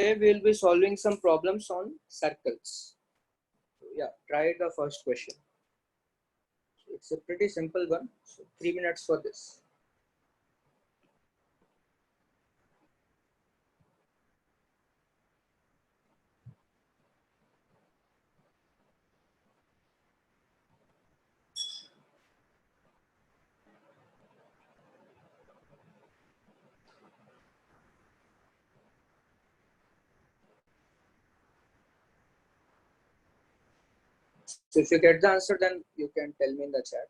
we will be solving some problems on circles. So yeah, try the first question. So it's a pretty simple one. So 3 minutes for this. So if you get the answer, then you can tell me in the chat.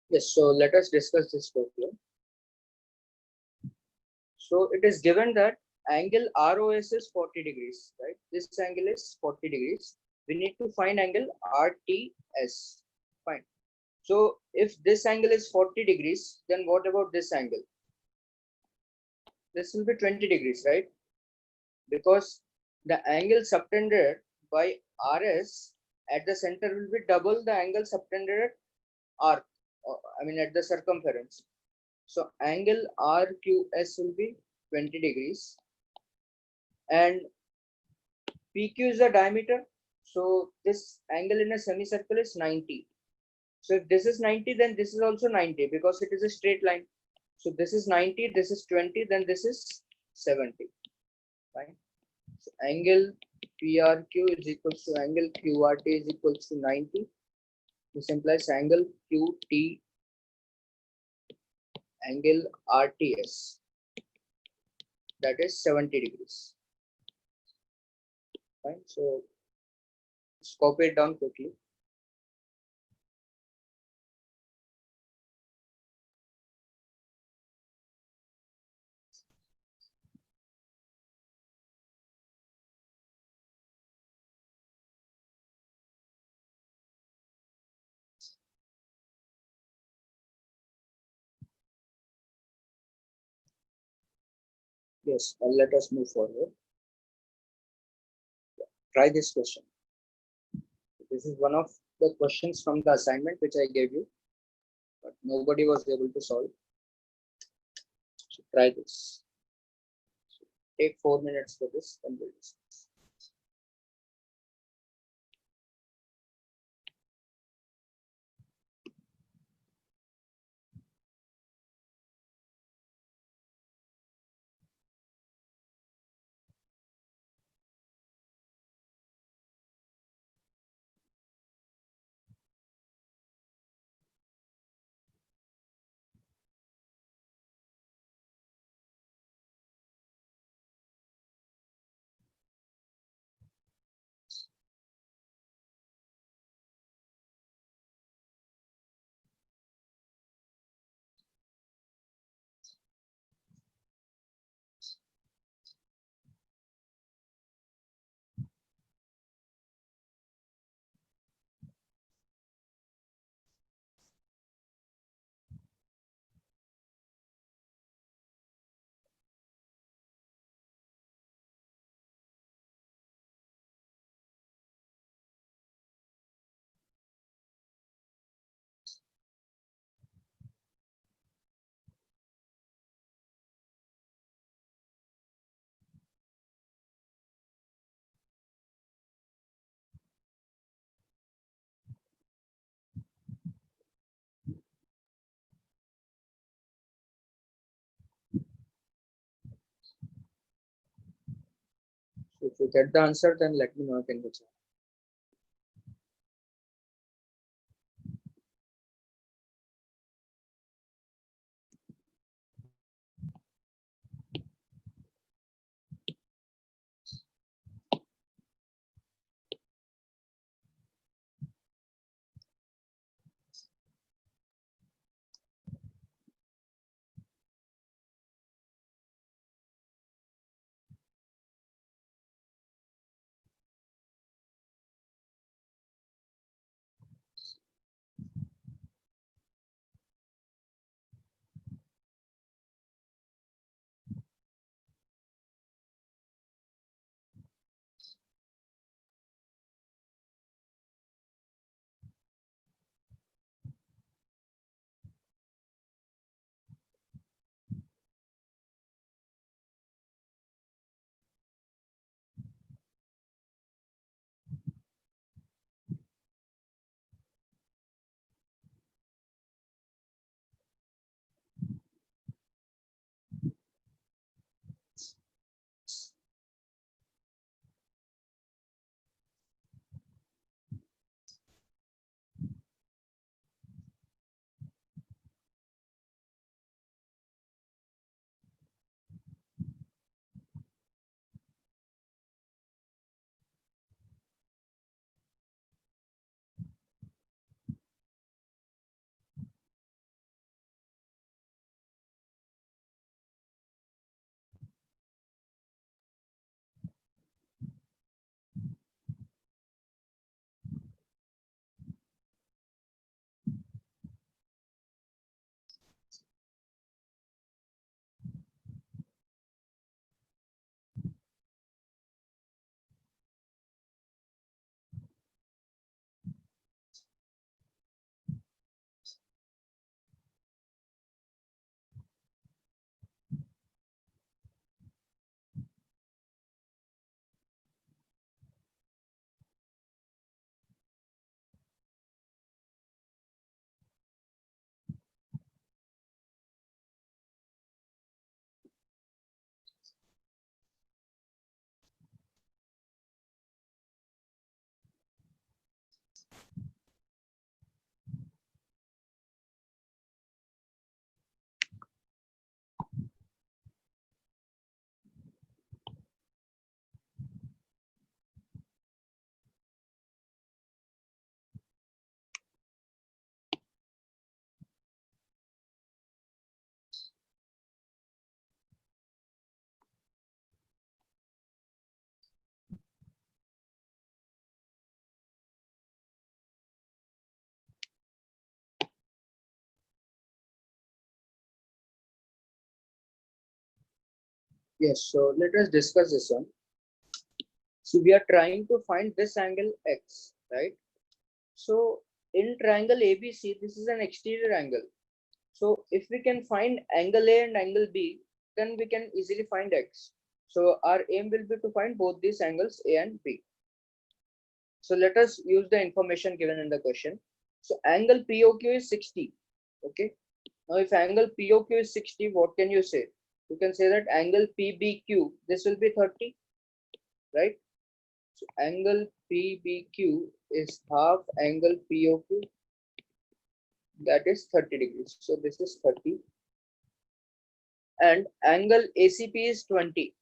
Yes, so let us discuss this problem. So it is given that angle ROS is 40 degrees, right? This angle is 40 degrees. We need to find angle RTS. Fine. So if this angle is 40 degrees, then what about this angle? This will be 20 degrees, right? Because the angle subtended by RS at the center will be double the angle subtended at arc, I mean at the circumference. So angle RQS will be 20 degrees and PQ is the diameter. So this angle in a semicircle is 90. So if this is 90, then this is also 90 because it is a straight line. So this is 90, this is 20, then this is 70. Right? So angle PRQ is equals to angle QRT is equals to 90. This implies angle QT angle RTS, that is 70 degrees. Fine. So let's copy it down quickly. Yes, and let us move forward. Try this question. This is one of the questions from the assignment which I gave you, but nobody was able to solve. So try this. So take 4 minutes for this, and we'll discuss. If you get the answer, then let me know in the chat. Yes, so let us discuss this one. So we are trying to find this angle X, right? So in triangle ABC, this is an exterior angle. So if we can find angle A and angle B, then we can easily find X. So our aim will be to find both these angles A and B. So let us use the information given in the question. So angle POQ is 60. Okay. Now if angle POQ is 60, what can you say? You can say that angle PBQ, this will be 30, right? So angle PBQ is half angle POQ, that is 30 degrees. So this is 30. And angle ACP is 20.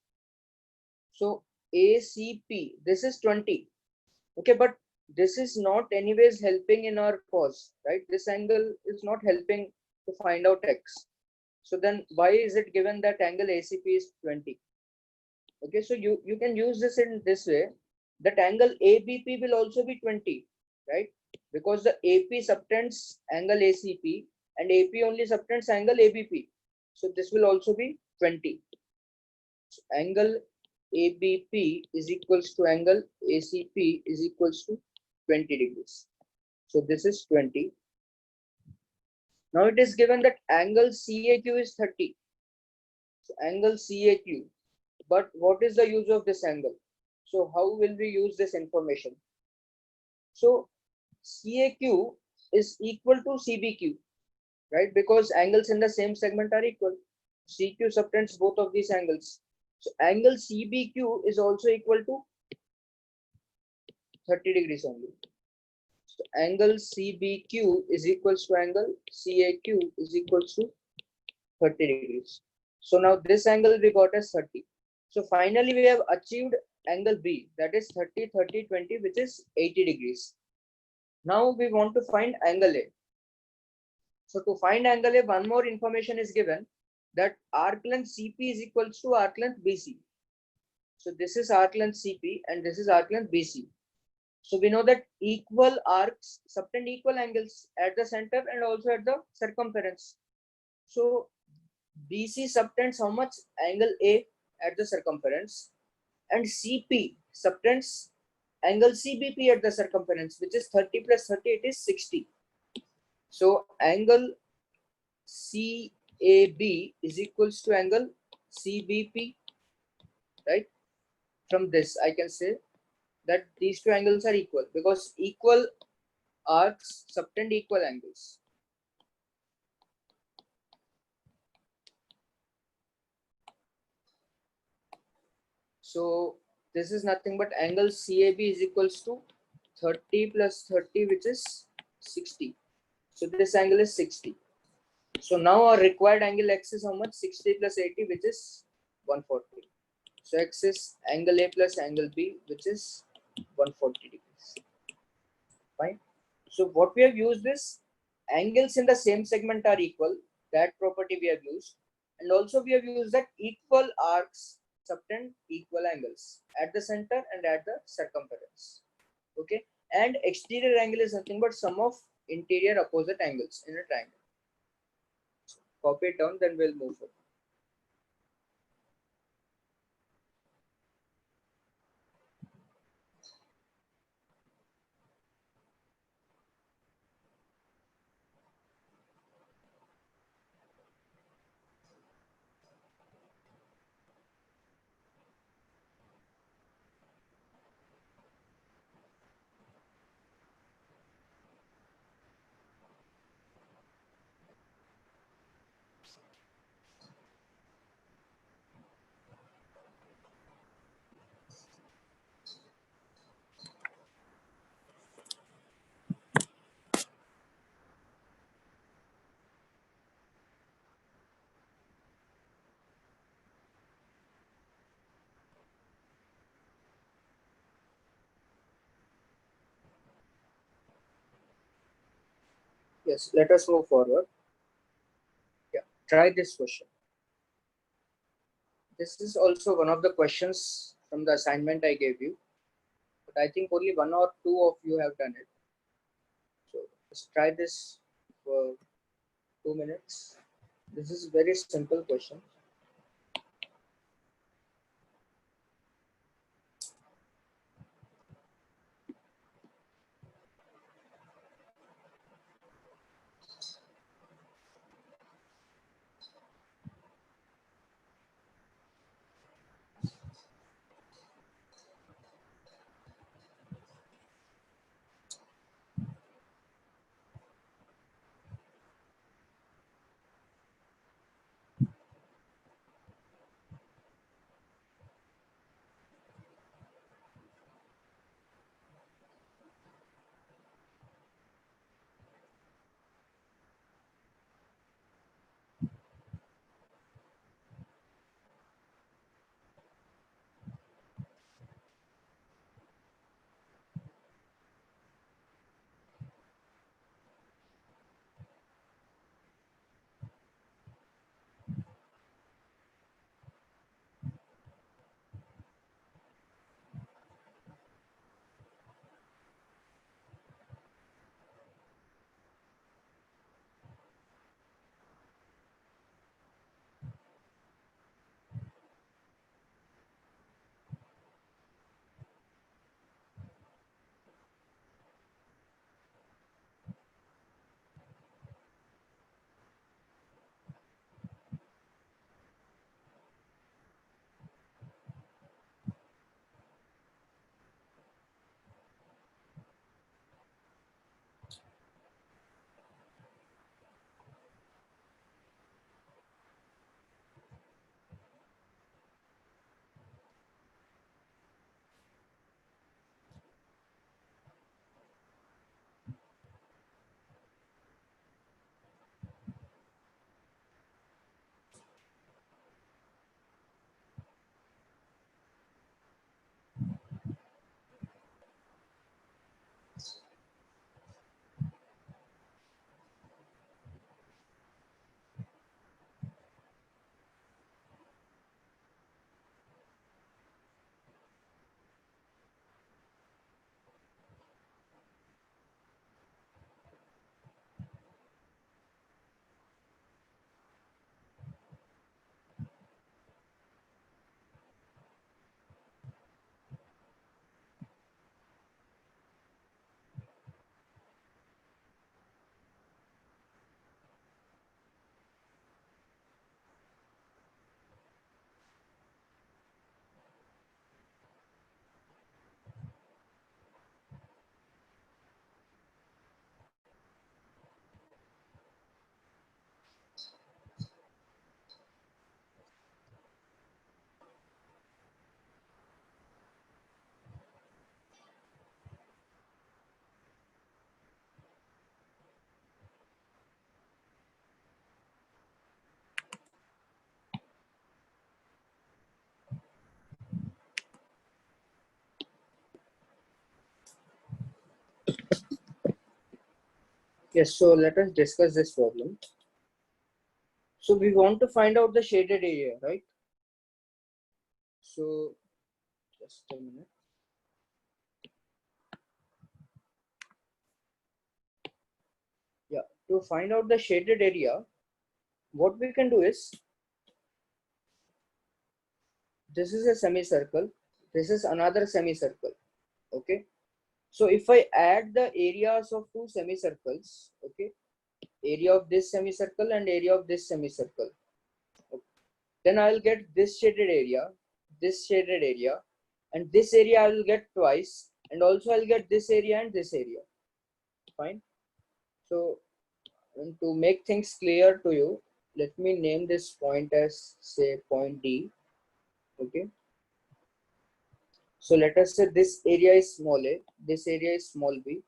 So ACP, this is 20. Okay, but this is not anyways helping in our cause, right? This angle is not helping to find out X. So then why is it given that angle ACP is 20? Okay, so you can use this in this way, that angle ABP will also be 20, right? Because the AP subtends angle ACP and AP only subtends angle ABP. So this will also be 20. So angle ABP is equals to angle ACP is equals to 20 degrees. So this is 20. Now it is given that angle CAQ is 30. So angle CAQ. But what is the use of this angle? So how will we use this information? So CAQ is equal to CBQ, right? Because angles in the same segment are equal. CQ subtends both of these angles. So angle CBQ is also equal to 30 degrees only. So angle CBQ is equals to angle CAQ is equals to 30 degrees. So now this angle we got as 30. So finally we have achieved angle B, that is 30, 30, 20, which is 80 degrees. Now we want to find angle A. So to find angle A, one more information is given, that arc length CP is equals to arc length BC. So this is arc length CP and this is arc length BC. So we know that equal arcs subtend equal angles at the center and also at the circumference. So BC subtends how much? Angle A at the circumference, and CP subtends angle CBP at the circumference, which is 30 plus 30, it is 60. So angle CAB is equals to angle CBP, right? From this I can say that these two angles are equal because equal arcs subtend equal angles. So this is nothing but angle CAB is equals to 30 plus 30, which is 60. So this angle is 60. So now our required angle X is how much? 60 plus 80, which is 140. So X is angle A plus angle B, which is 140 degrees. Fine. So what we have used is angles in the same segment are equal. That property we have used. And also we have used that equal arcs subtend equal angles at the center and at the circumference. Okay. And exterior angle is nothing but sum of interior opposite angles in a triangle. Copy it down, then we'll move forward. Yes, let us move forward. Yeah, try this question. This is also one of the questions from the assignment I gave you, but I think only one or two of you have done it. So let's try this for 2 minutes. This is a very simple question. Yes, so let us discuss this problem. So we want to find out the shaded area, right? So just a minute. Yeah, to find out the shaded area, what we can do is, this is a semicircle, this is another semicircle, okay? So if I add the areas of two semicircles, okay, area of this semicircle and area of this semicircle, okay, then I'll get this shaded area, this shaded area, and this area I will get twice, and also I'll get this area and this area. Fine. So to make things clear to you, let me name this point as, say, point D. Okay. So let us say this area is small a, this area is small b,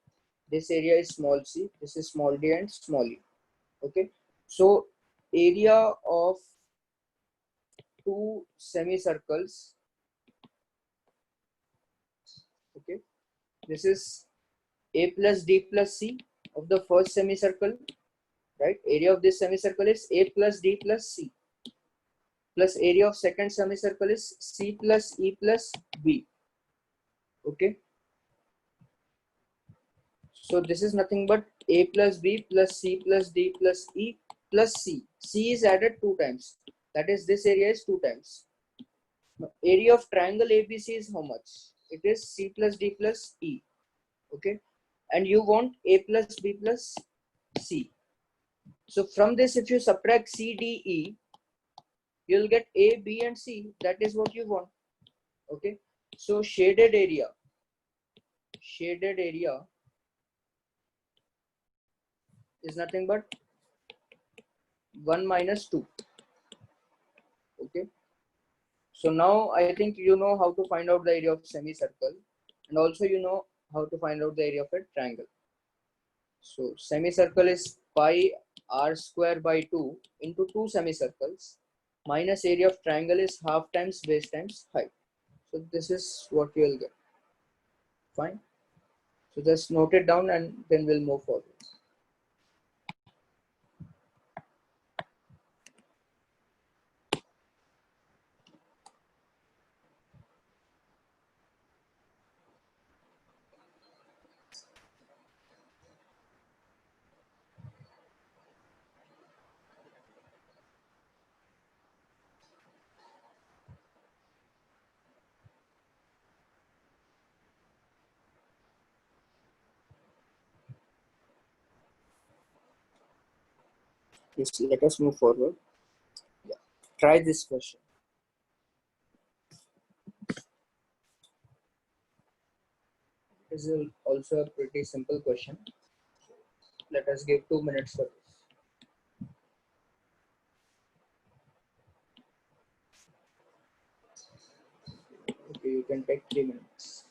this area is small c, this is small d and small e. Okay. So area of two semicircles. Okay. This is a plus d plus c of the first semicircle, right? Area of this semicircle is a plus d plus c, plus area of second semicircle is c plus e plus b. Okay. So this is nothing but a plus b plus c plus d plus e plus c. C is added two times. That is, this area is two times. Now, area of triangle ABC is how much? It is c plus d plus e. Okay. And you want a plus b plus c. So from this, if you subtract c, d, e, you'll get a, b, and c. That is what you want. Okay. So shaded area is nothing but 1 minus 2. Okay. So now I think you know how to find out the area of semicircle, and also you know how to find out the area of a triangle. So semicircle is pi r square by 2 into two semicircles minus area of triangle is half times base times height. So this is what you will get. Fine. So just note it down and then we'll move forward. Yes, let us move forward. Yeah. Try this question. This is also a pretty simple question. Let us give 2 minutes for this. Okay, you can take 3 minutes.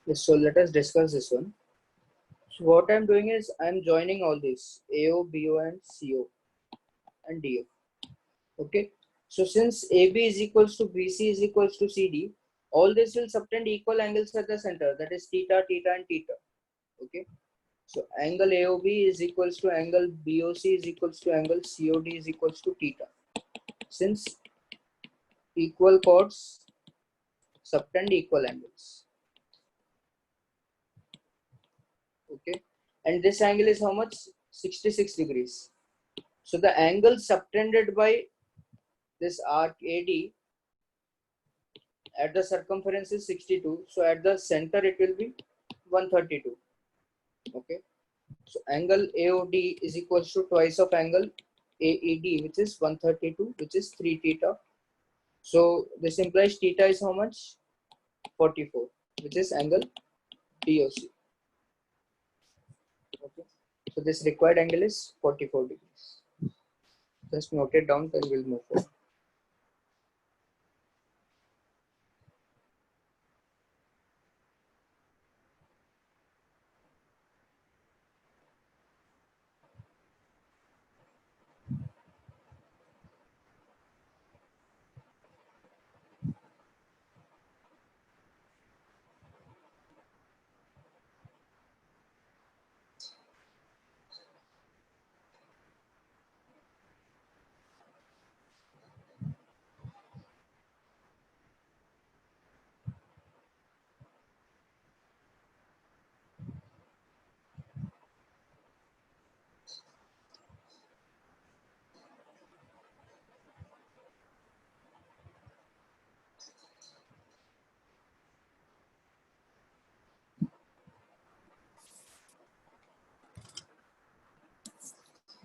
Yes, so let us discuss this one. So what I'm doing is I'm joining all these AO, BO, and CO and DO. Okay. So since AB is equals to BC is equals to CD, all this will subtend equal angles at the center. That is theta, theta, and theta. Okay. So angle AOB is equals to angle BOC is equals to angle COD is equals to theta. Since equal chords subtend equal angles. Okay. And this angle is how much? 66 degrees. So the angle subtended by this arc AD at the circumference is 62. So at the center it will be 132. Okay. So angle AOD is equals to twice of angle AED, which is 132, which is 3 theta. So this implies theta is how much? 44, which is angle DOC. Okay. So this required angle is 44 degrees. Just note it down, then we'll move forward.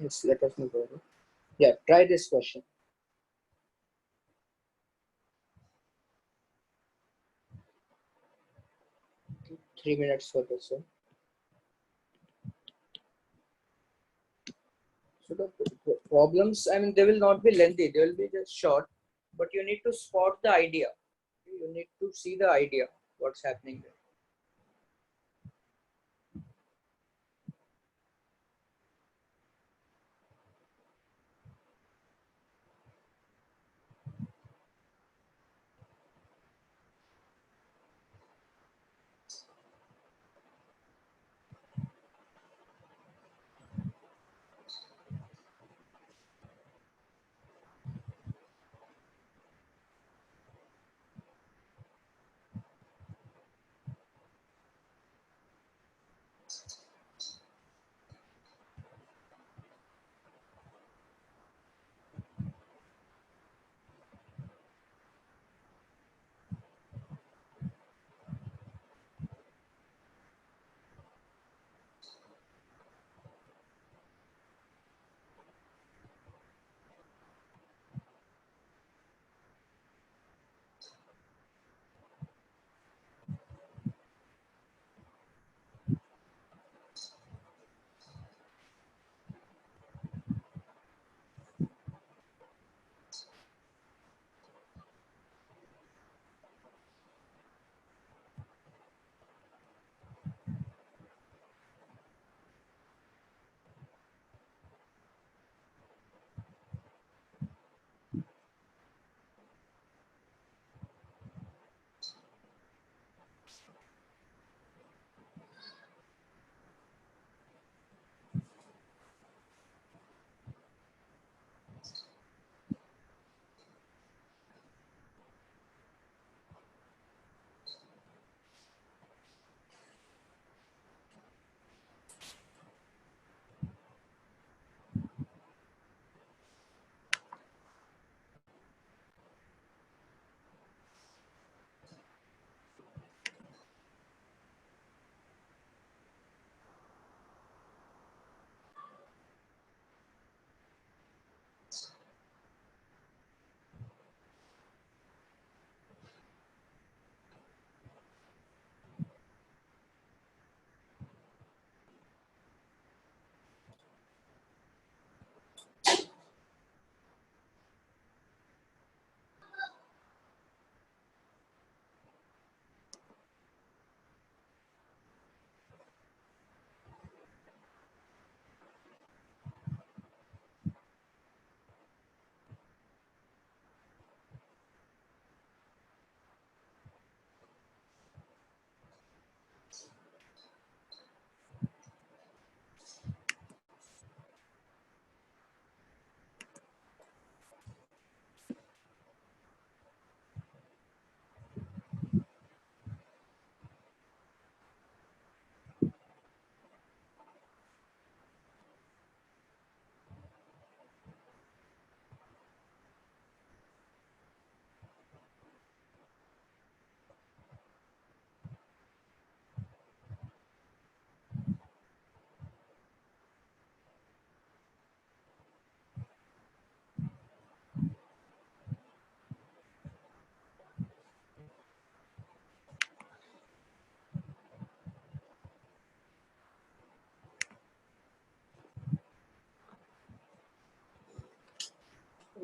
Yes, let us move forward. Yeah, try this question. 3 minutes for this one. So the problems, I mean, they will not be lengthy, they will be just short, but you need to spot the idea. You need to see the idea, what's happening there.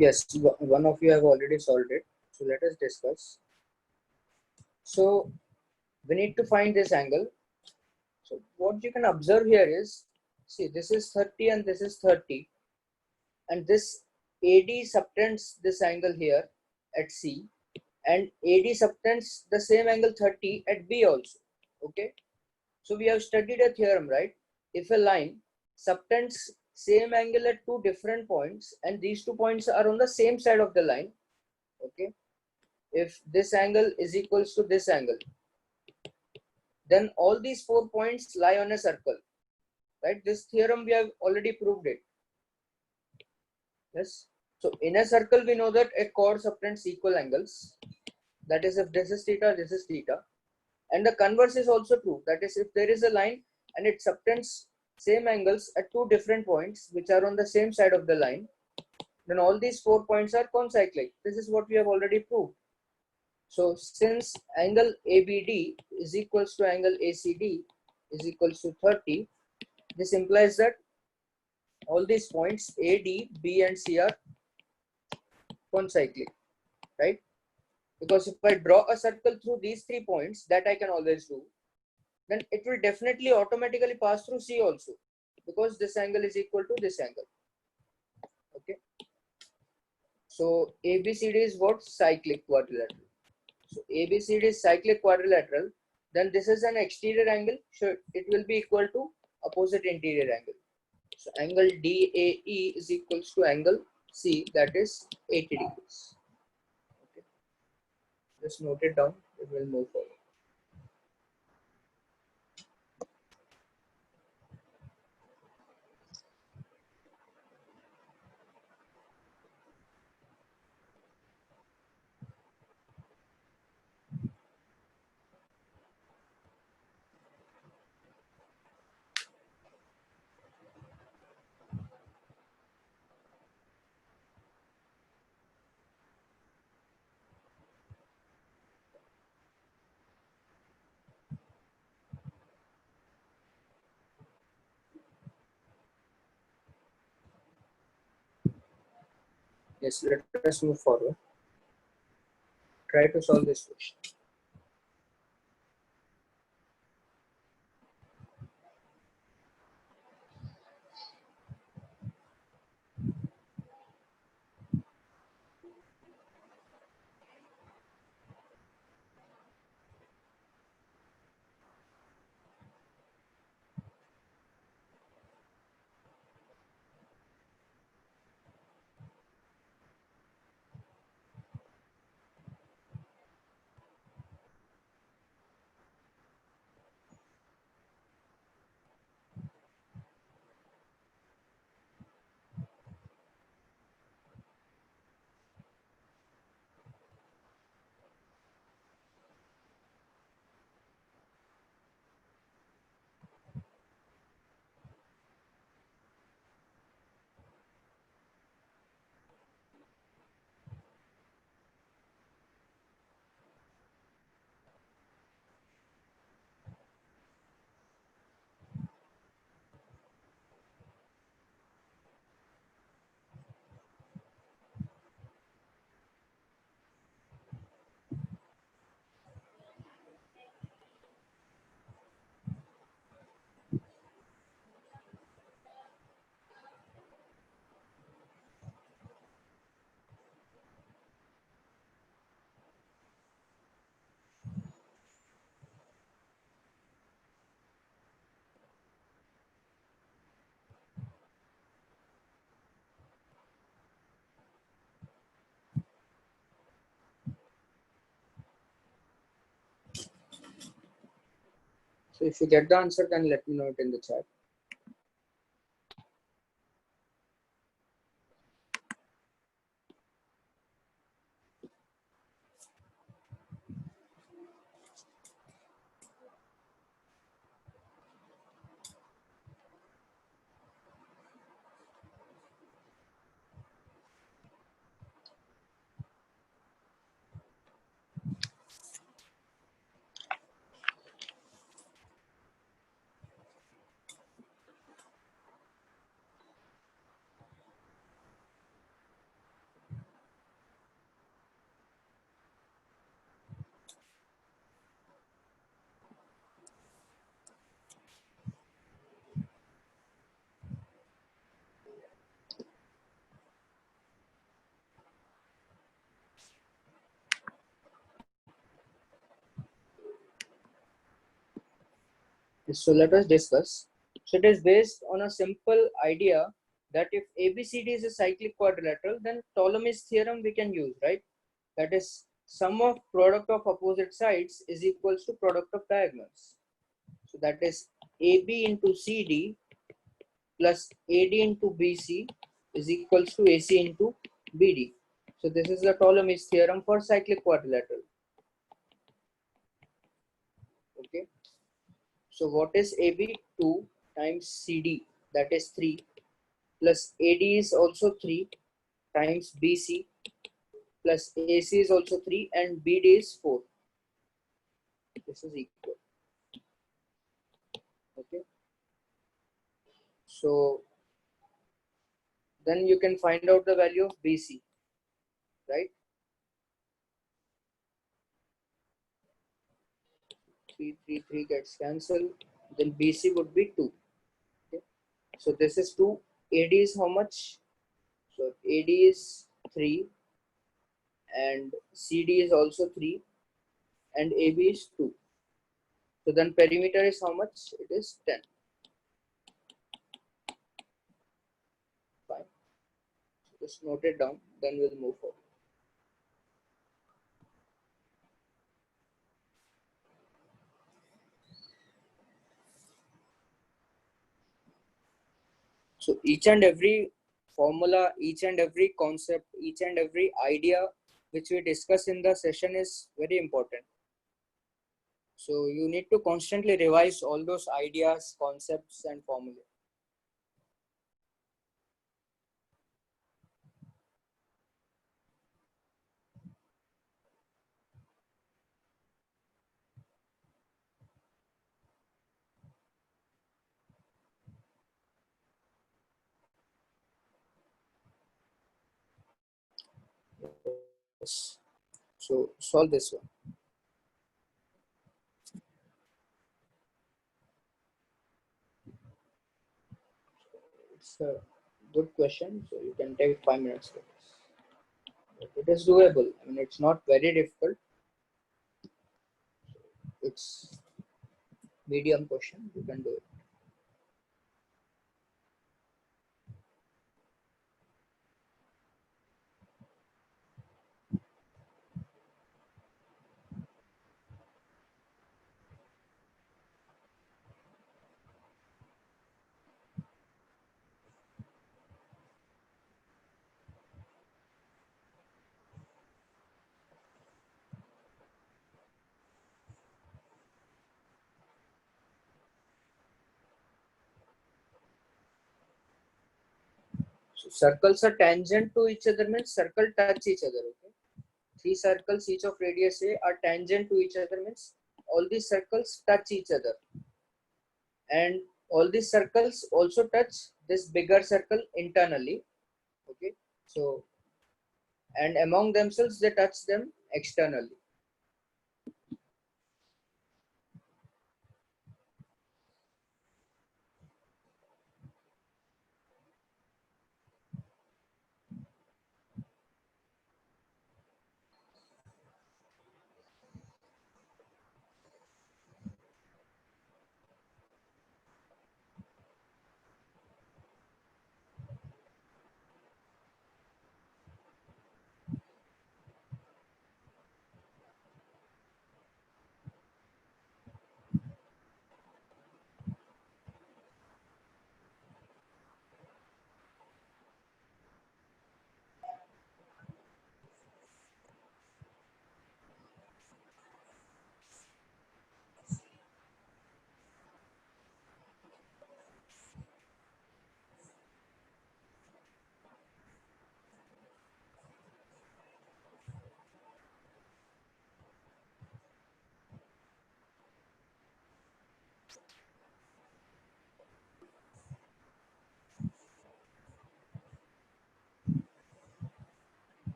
Yes, one of you have already solved it. So let us discuss. So we need to find this angle. So what you can observe here is, see, this is 30 and this is 30, and this AD subtends this angle here at C, and AD subtends the same angle 30 at B also. Okay. So we have studied a theorem, right? If a line subtends same angle at two different points, and these 2 points are on the same side of the line, okay, if this angle is equals to this angle, then all these 4 points lie on a circle, right? This theorem we have already proved it. Yes. So in a circle, we know that a chord subtends equal angles. That is, if this is theta, this is theta. And the converse is also true. That is, if there is a line and it subtends same angles at two different points which are on the same side of the line, then all these 4 points are concyclic. This is what we have already proved. So since angle ABD is equals to angle ACD is equals to 30, this implies that all these points A, D, B and C are concyclic, right? Because if I draw a circle through these 3 points, that I can always do, then it will definitely automatically pass through C also, because this angle is equal to this angle. Okay. So ABCD is what? Cyclic quadrilateral. So ABCD is cyclic quadrilateral. Then this is an exterior angle, so it will be equal to opposite interior angle. So angle DAE is equals to angle C, that is 80 degrees. Okay. Just note it down. It will move forward. Yes, let us move forward. Try to solve this question. So if you get the answer, then let me know it in the chat. So let us discuss. So it is based on a simple idea that if ABCD is a cyclic quadrilateral, then Ptolemy's theorem we can use, right? That is, sum of product of opposite sides is equals to product of diagonals. So that is AB into CD plus AD into BC is equals to AC into BD. So this is the Ptolemy's theorem for cyclic quadrilateral. Okay. So what is AB? 2 times CD, that is 3, plus AD is also 3 times BC, plus AC is also 3 and BD is 4. This is equal. Okay. So then you can find out the value of BC, right? 3, 3, 3 gets cancelled. Then BC would be 2. Okay. So this is 2. AD is how much? So AD is 3 and CD is also 3 and AB is 2. So then perimeter is how much? It is 10. Fine. So just note it down, then we'll move forward. So each and every formula, each and every concept, each and every idea which we discuss in the session is very important. So you need to constantly revise all those ideas, concepts, and formulas. Yes. So solve this one. It's a good question. So you can take 5 minutes for this. It is doable. I mean, it's not very difficult. It's medium question. You can do it. So circles are tangent to each other means circle touch each other. Okay. 3 circles each of radius A are tangent to each other means all these circles touch each other. And all these circles also touch this bigger circle internally. Okay. So, and among themselves, they touch them externally.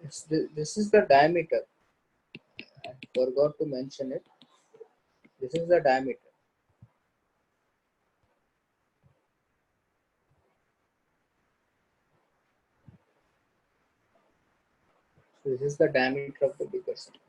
This is the diameter. I forgot to mention it. This is the diameter. So this is the diameter of the bigger circle.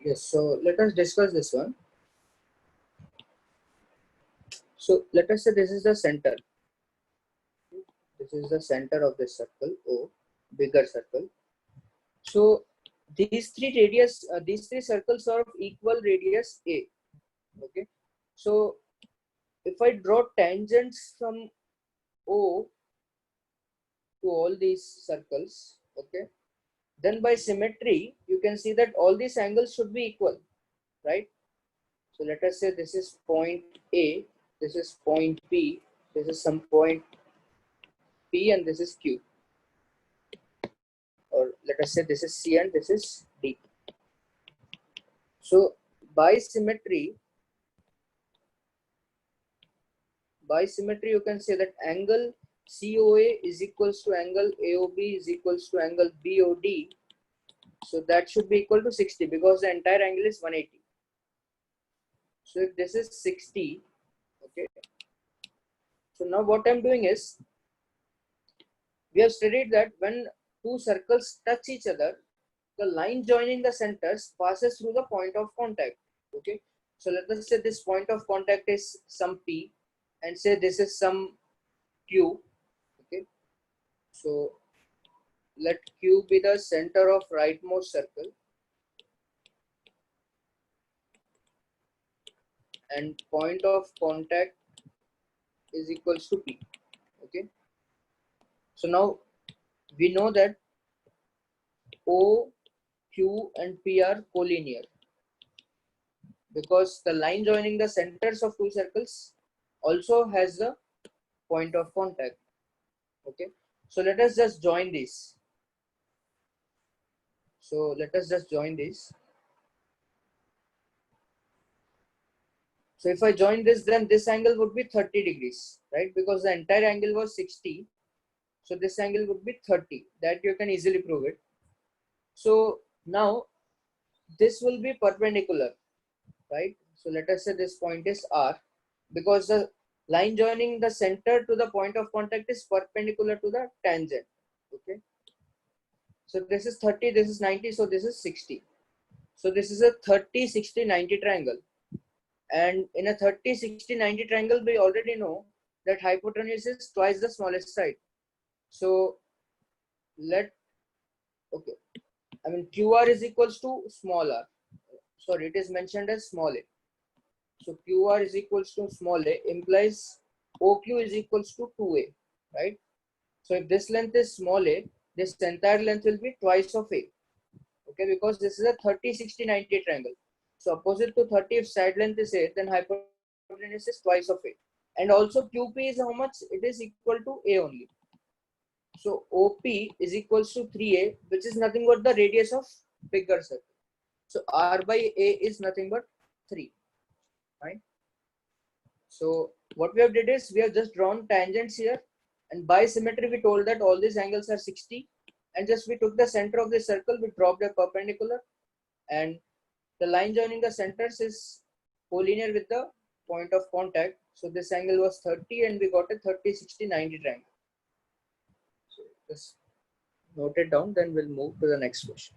Yes, so let us discuss this one. So let us say this is the center. This is the center of this circle, O, bigger circle. So these three circles are of equal radius A. Okay. So if I draw tangents from O to all these circles, okay, then by symmetry, you can see that all these angles should be equal, right? So let us say this is point A, this is point P, this is some point P, and this is Q. Or let us say this is C and this is D. So by symmetry, you can say that angle COA is equals to angle AOB is equals to angle BOD. So that should be equal to 60 because the entire angle is 180. So if this is 60, okay. So now what I'm doing is, we have studied that when two circles touch each other, the line joining the centers passes through the point of contact. Okay. So let us say this point of contact is some P and say this is some Q. Okay. So let Q be the center of rightmost circle and point of contact is equals to P. Okay. So now we know that O, Q and P are collinear because the line joining the centers of two circles also has the point of contact. Okay. So let us just join these. So let us just join this. So if I join this, then this angle would be 30 degrees, right? Because the entire angle was 60. So this angle would be 30. That you can easily prove it. So now this will be perpendicular, right? So let us say this point is R because the line joining the center to the point of contact is perpendicular to the tangent. Okay. So this is 30, this is 90, so this is 60. So this is a 30, 60, 90 triangle. And in a 30, 60, 90 triangle, we already know that hypotenuse is twice the smallest side. So okay, I mean QR is equals to small r. Sorry, it is mentioned as small a. So QR is equals to small a implies OQ is equals to 2a, right? So if this length is small a, this entire length will be twice of a. Okay, because this is a 30, 60, 90 triangle. So opposite to 30, if side length is a, then hypotenuse is twice of a. And also QP is how much? It is equal to a only. So OP is equals to 3a, which is nothing but the radius of bigger circle. So R by A is nothing but 3. Right? So what we have did is we have just drawn tangents here, and by symmetry we told that all these angles are 60, and just we took the center of the circle, we dropped a perpendicular, and the line joining the centers is collinear with the point of contact. So this angle was 30 and we got a 30, 60, 90 triangle. So just note it down, then we'll move to the next question.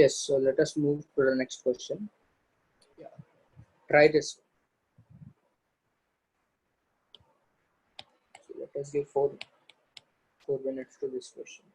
Yes, so let us move to the next question. Yeah, try this. So let us give four minutes to this question.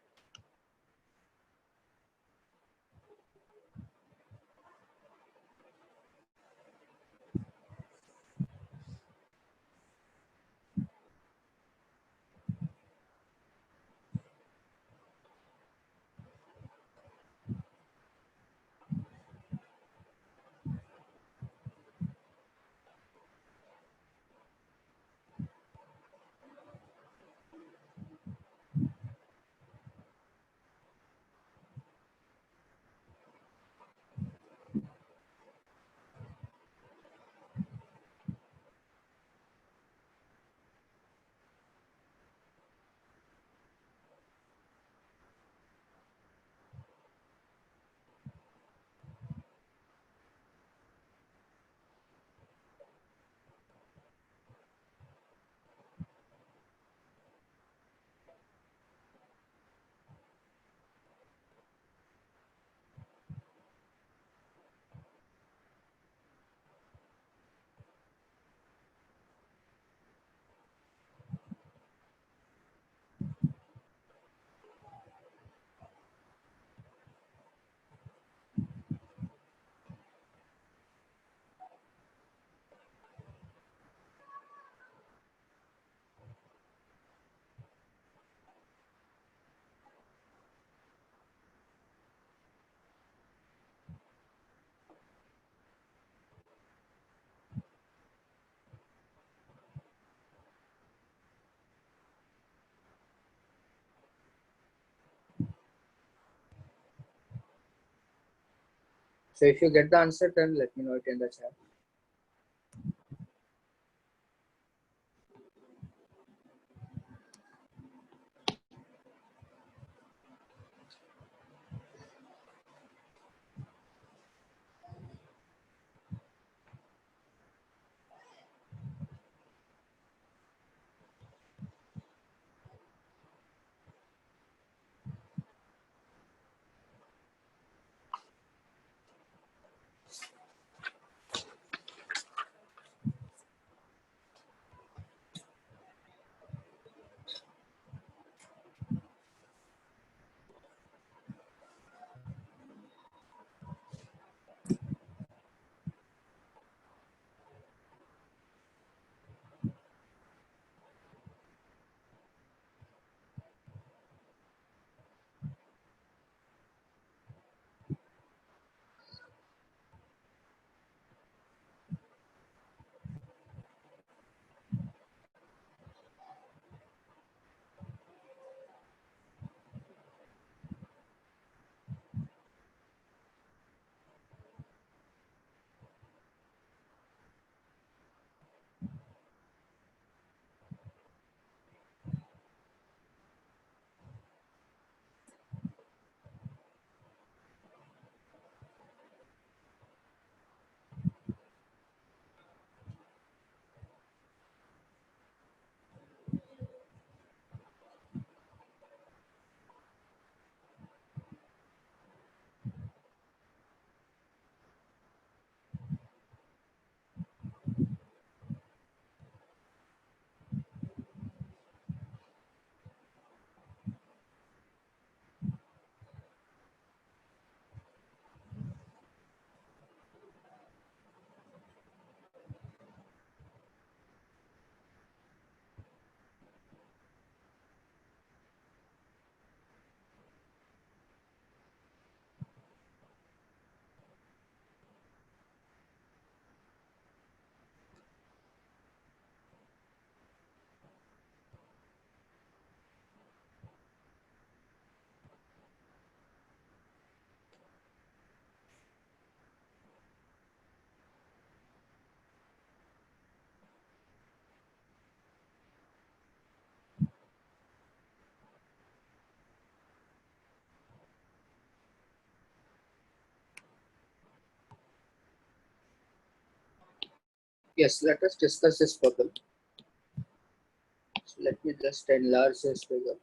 So if you get the answer, then let me know it in the chat. Yes, let us discuss this problem. So let me just enlarge this figure.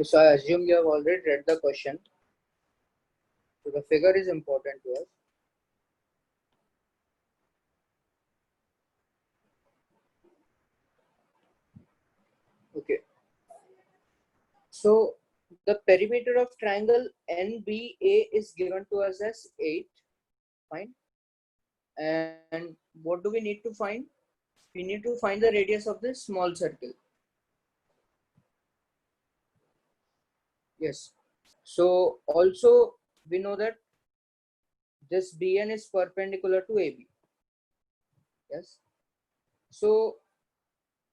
So I assume you have already read the question. So the figure is important to us. Okay. So the perimeter of triangle NBA is given to us as 8. Fine. And what do we need to find? We need to find the radius of this small circle. Yes. So also we know that this BN is perpendicular to AB. Yes. So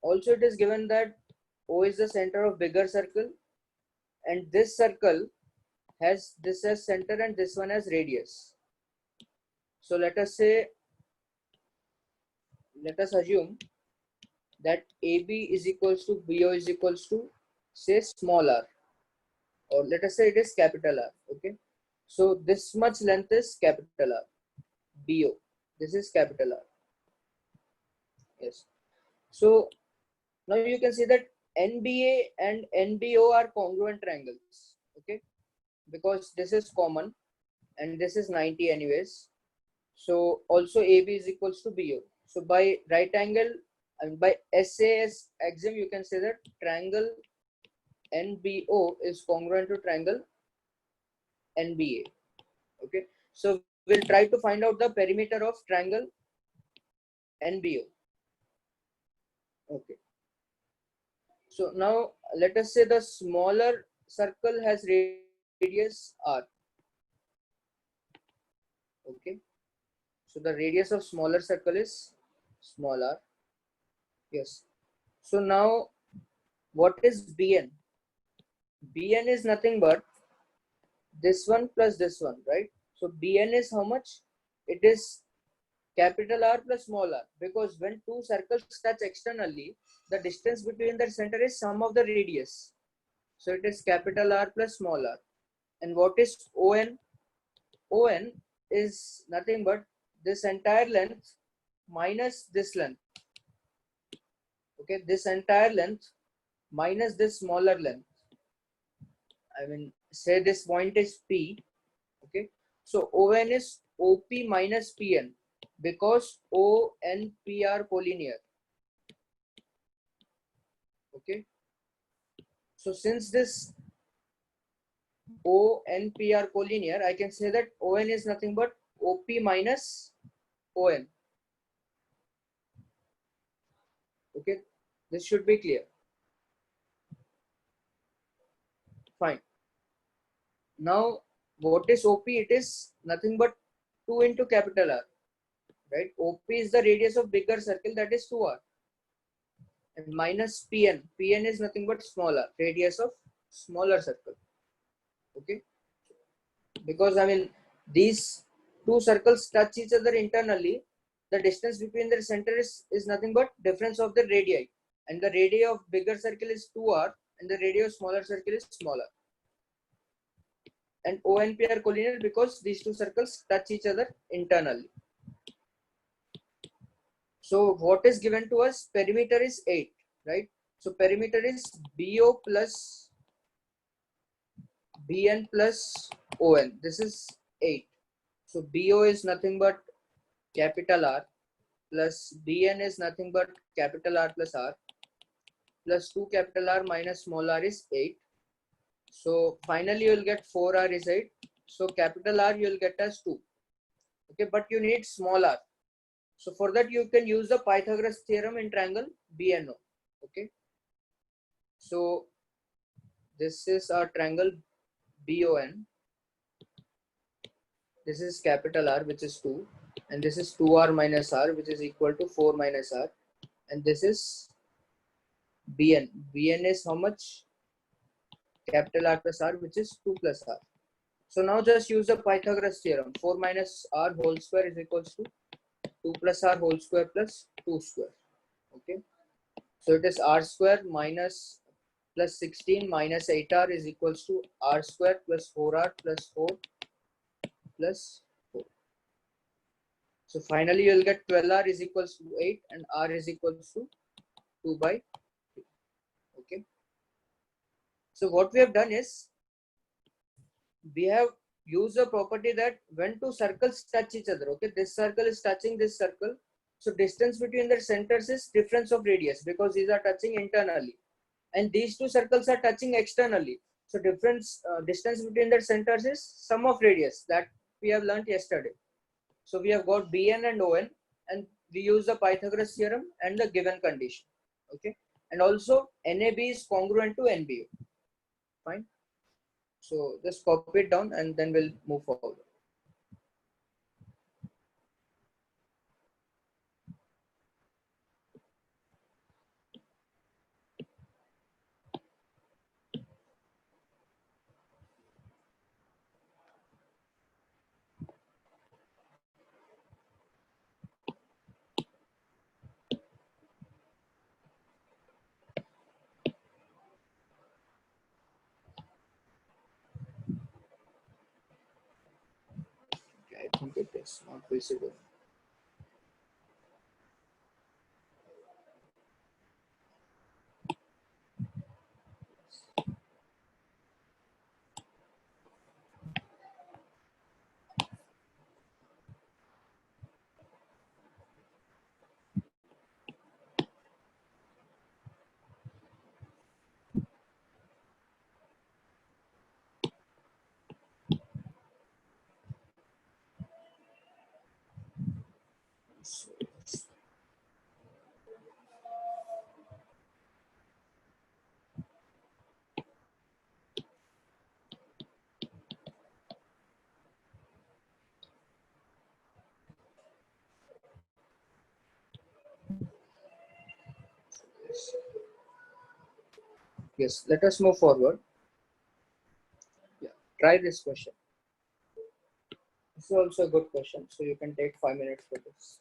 also it is given that O is the center of bigger circle, and this circle has this as center and this one as radius. So let us assume that AB is equals to BO is equals to say small r, or let us say it is capital R. Okay. So this much length is capital R. BO. This is capital R. Yes. So now you can see that NBA and NBO are congruent triangles. Okay. Because this is common and this is 90 anyways. So also AB is equals to BO. So by right angle and by SAS axiom, you can say that triangle NBO is congruent to triangle NBA. Okay. So we'll try to find out the perimeter of triangle NBO. Okay. So now let us say the smaller circle has radius R. Okay. So the radius of smaller circle is small r. Yes. So now what is BN? BN is nothing but this one plus this one, right? So BN is how much? It is capital R plus small r, because when two circles touch externally, the distance between their center is sum of the radius. So it is capital R plus small r. And what is ON? ON is nothing but this entire length minus this length. Okay, this entire length minus this smaller length. I mean, say this point is P. Okay, so ON is OP minus PN, because O and P are collinear. Okay, so since this O and P are collinear, I can say that ON is nothing but OP minus ON. Okay, this should be clear. Fine. Now, what is OP? It is nothing but 2 into capital R, right? OP is the radius of bigger circle, that is 2R. And minus Pn. Pn is nothing but smaller, radius of smaller circle. Okay. Because I mean, these two circles touch each other internally. The distance between their center is nothing but difference of the radii. And the radii of bigger circle is 2R, and the radii of smaller circle is smaller. And O and P are collinear because these two circles touch each other internally. So what is given to us? Perimeter is 8, right? So perimeter is BO plus BN plus ON. This is 8. So BO is nothing but capital R plus BN is nothing but capital R plus R plus 2 capital R minus small r is 8. So finally you will get 4R is 8. So capital R you will get as 2. Okay, but you need small r. So for that you can use the Pythagoras theorem in triangle BNO. Okay. So this is our triangle BON. This is capital R, which is 2. And this is 2R minus R, which is equal to 4 minus R. And this is BN. BN is how much? Capital R plus R, which is 2 plus R. So now just use the Pythagoras theorem. 4 minus R whole square is equals to 2 plus R whole square plus 2 square. Okay. So it is R square minus plus 16 minus 8R is equals to R square plus 4R plus 4 plus 4. So finally you will get 12R is equals to 8 and R is equals to 2 by 3. Okay. So what we have done is we have used a property that when two circles touch each other, okay, this circle is touching this circle, so distance between their centers is difference of radius because these are touching internally, and these two circles are touching externally. So difference distance between their centers is sum of radius that we have learned yesterday. So we have got Bn and On, and we use the Pythagoras theorem and the given condition. Okay, and also NAB is congruent to NBO. Fine. So just copy it down and then we'll move forward. Okay, I think it is not visible. So, yes, let us move forward. Yeah, try this question. This is also a good question. So you can take 5 minutes for this.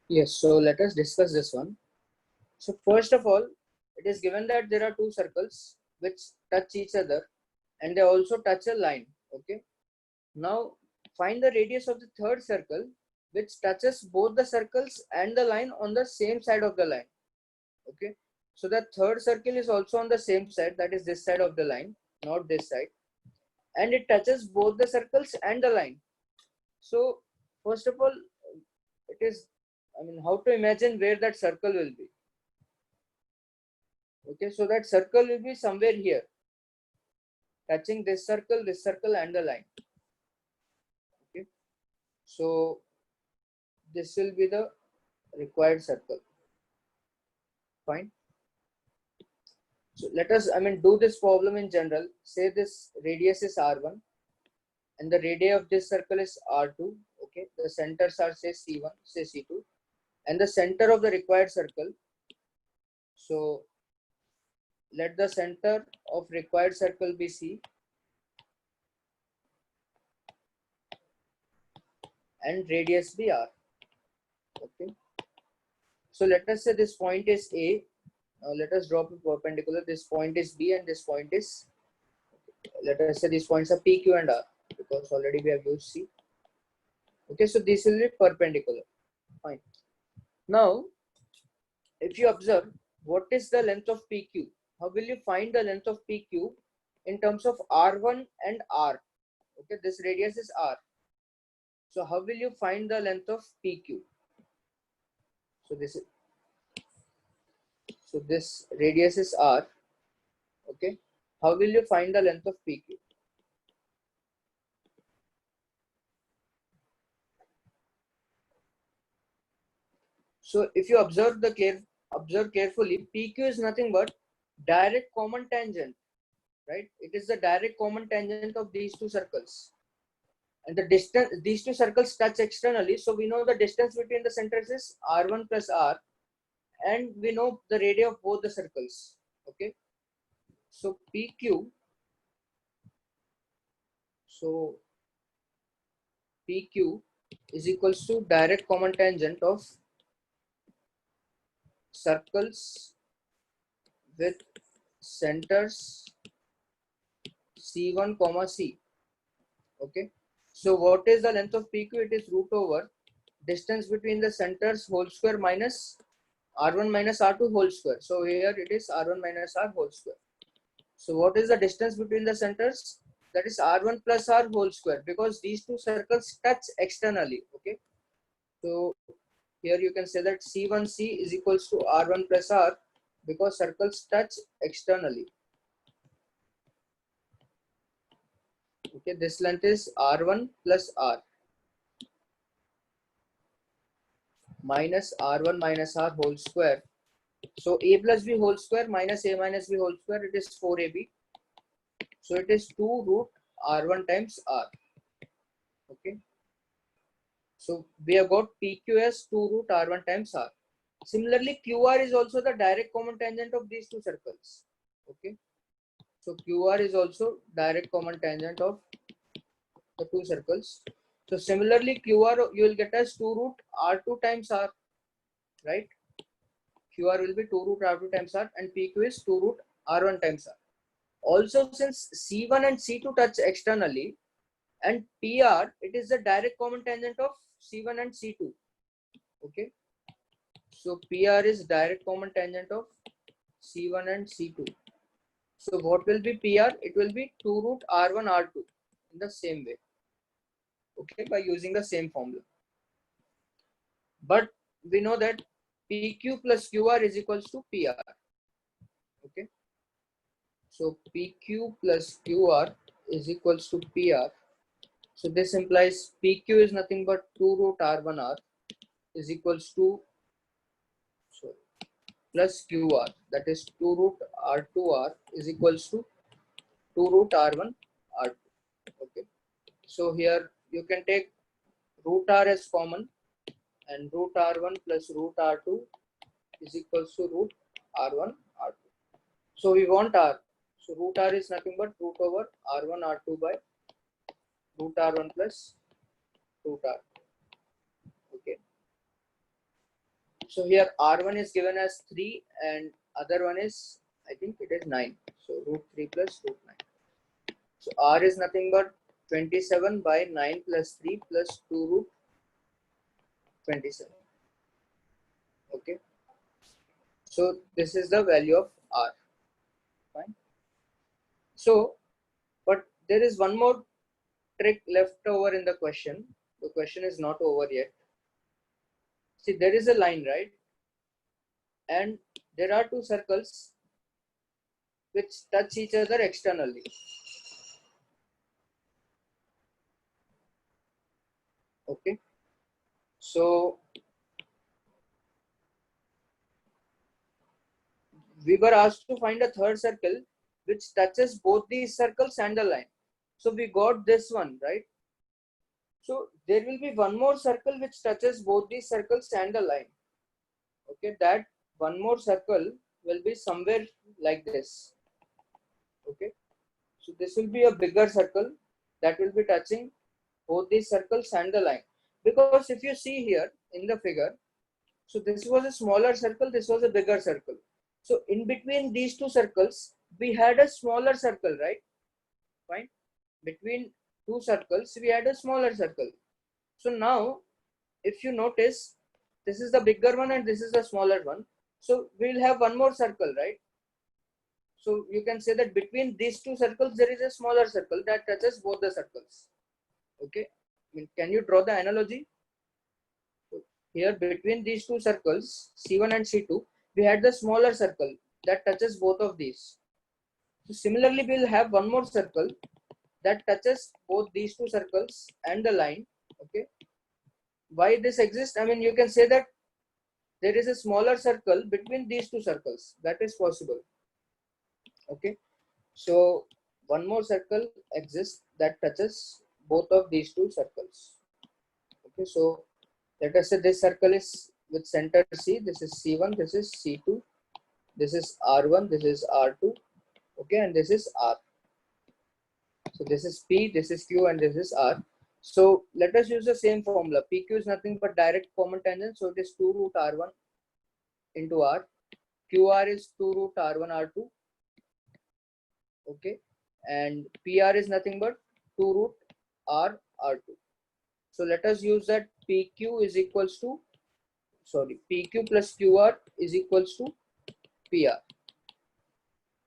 Yes, so let us discuss this one. So first of all, it is given that there are two circles which touch each other and they also touch a line. Okay. Now find the radius of the third circle which touches both the circles and the line on the same side of the line. Okay. So the third circle is also on the same side, that is this side of the line, not this side. And it touches both the circles and the line. So first of all, it is, I mean, how to imagine where that circle will be. Okay, so that circle will be somewhere here, touching this circle and the line. Okay, so this will be the required circle. Fine. So let us, I mean, do this problem in general. Say this radius is R1 and the radii of this circle is R2. Okay, the centers are say C1, say C2, and the center of the required circle. So let the center of required circle be C and radius be R. Okay, so let us say this point is A. Now let us drop a perpendicular. This point is B and this point is, let us say these points are P, Q and R because already we have used C. Okay, so this will be perpendicular. Fine. Now, if you observe, what is the length of PQ? How will you find the length of PQ in terms of R1 and R? Okay, this radius is R. So how will you find the length of PQ? So this radius is R. Okay, how will you find the length of PQ? So if you observe carefully, PQ is nothing but direct common tangent, right? It is the direct common tangent of these two circles. And the distance, these two circles touch externally. So we know the distance between the centers is R1 plus R. And we know the radii of both the circles. Okay. So PQ, so PQ is equals to direct common tangent of circles with centers C1 comma C. Okay, so what is the length of PQ? It is root over distance between the centers whole square minus R1 minus R2 whole square. So here it is R1 minus R whole square. So what is the distance between the centers? That is R1 plus R whole square, because these two circles touch externally. Okay, so here you can say that C1C is equals to R1 plus R because circles touch externally. Okay, this length is R1 plus R minus R1 minus R whole square. So A plus B whole square minus A minus B whole square, it is 4AB. So it is 2 root R1 times R. Okay. So we have got PQ as 2 root R1 times R. Similarly, QR is also the direct common tangent of these two circles. Okay. So QR is also direct common tangent of the two circles. So similarly, QR you will get as 2 root R2 times R, right? QR will be 2 root R2 times R and PQ is 2 root R1 times R. Also, since C1 and C2 touch externally and PR, it is the direct common tangent of C1 and C2. Okay. So PR is direct common tangent of C1 and C2. So what will be PR? It will be 2 root R1 R2 in the same way. Okay, by using the same formula. But we know that PQ plus QR is equals to PR. Okay. So PQ plus QR is equals to PR. So this implies PQ is nothing but 2 root R1R is equals to plus QR, that is 2 root R2R is equals to 2 root R1 R2. Okay. So here you can take root R as common and root R1 plus root R2 is equals to root R1 R2. So we want R. So root R is nothing but root over R1 R2 by root R1 plus root R. Okay. So here R1 is given as 3 and other one is, I think it is 9. So root 3 plus root 9. So R is nothing but 27 by 9 plus 3 plus 2 root 27. Okay. So this is the value of R. Fine. So, but there is one more trick left over in the question. The question is not over yet. See, there is a line, right? And there are two circles which touch each other externally. Okay. So we were asked to find a third circle which touches both these circles and the line. So we got this one, right? So there will be one more circle which touches both these circles and the line. Okay, that one more circle will be somewhere like this. Okay, so this will be a bigger circle that will be touching both these circles and the line. Because if you see here in the figure, so this was a smaller circle, this was a bigger circle. So in between these two circles, we had a smaller circle, right? Fine. Between two circles, we had a smaller circle. So now, if you notice, this is the bigger one and this is the smaller one. So we'll have one more circle, right? So you can say that between these two circles, there is a smaller circle that touches both the circles. Okay. I mean, can you draw the analogy? So here between these two circles, C1 and C2, we had the smaller circle that touches both of these. So similarly, we'll have one more circle that touches both these two circles and the line. Okay. Why this exists? I mean, you can say that there is a smaller circle between these two circles. That is possible. Okay. So one more circle exists that touches both of these two circles. Okay. So let us say this circle is with center C. This is C1. This is C2. This is R1. This is R2. Okay. And this is R. So this is P, this is Q, and this is R. So let us use the same formula. PQ is nothing but direct common tangent. So it is 2 root R1 into R. QR is 2 root R1 R2. Okay. And PR is nothing but 2 root R R2. So let us use that PQ is equals to, PQ plus QR is equals to PR.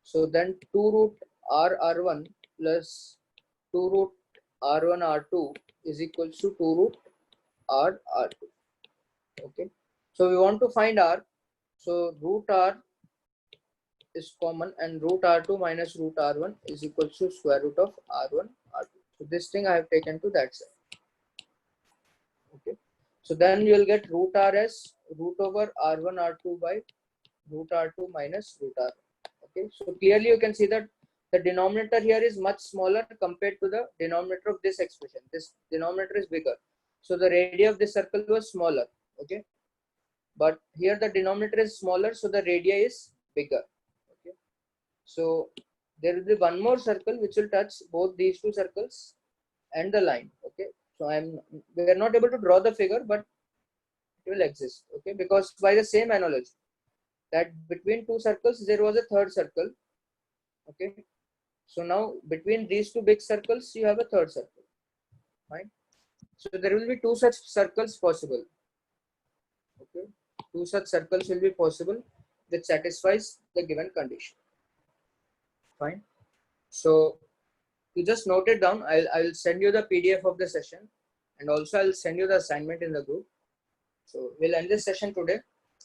So then 2 root R R1 plus 2 root R1 R2 is equals to 2 root R R2. Okay. So we want to find R. So root R is common and root R2 minus root R1 is equals to square root of R1 R2. So this thing I have taken to that side. Okay. So then you will get root R as root over R1 R2 by root R2 minus root R1. Okay. So clearly you can see that the denominator here is much smaller compared to the denominator of this expression. This denominator is bigger. So the radii of this circle was smaller. Okay. But here the denominator is smaller, so the radii is bigger. Okay. So there will be one more circle which will touch both these two circles and the line. Okay. So we are not able to draw the figure, but it will exist. Okay. Because by the same analogy, that between two circles there was a third circle. Okay. So now between these two big circles, you have a third circle. Right? So there will be two such circles possible. Okay. Two such circles will be possible that satisfies the given condition. Fine. So you just note it down. I'll send you the PDF of the session and also I'll send you the assignment in the group. So we'll end this session today.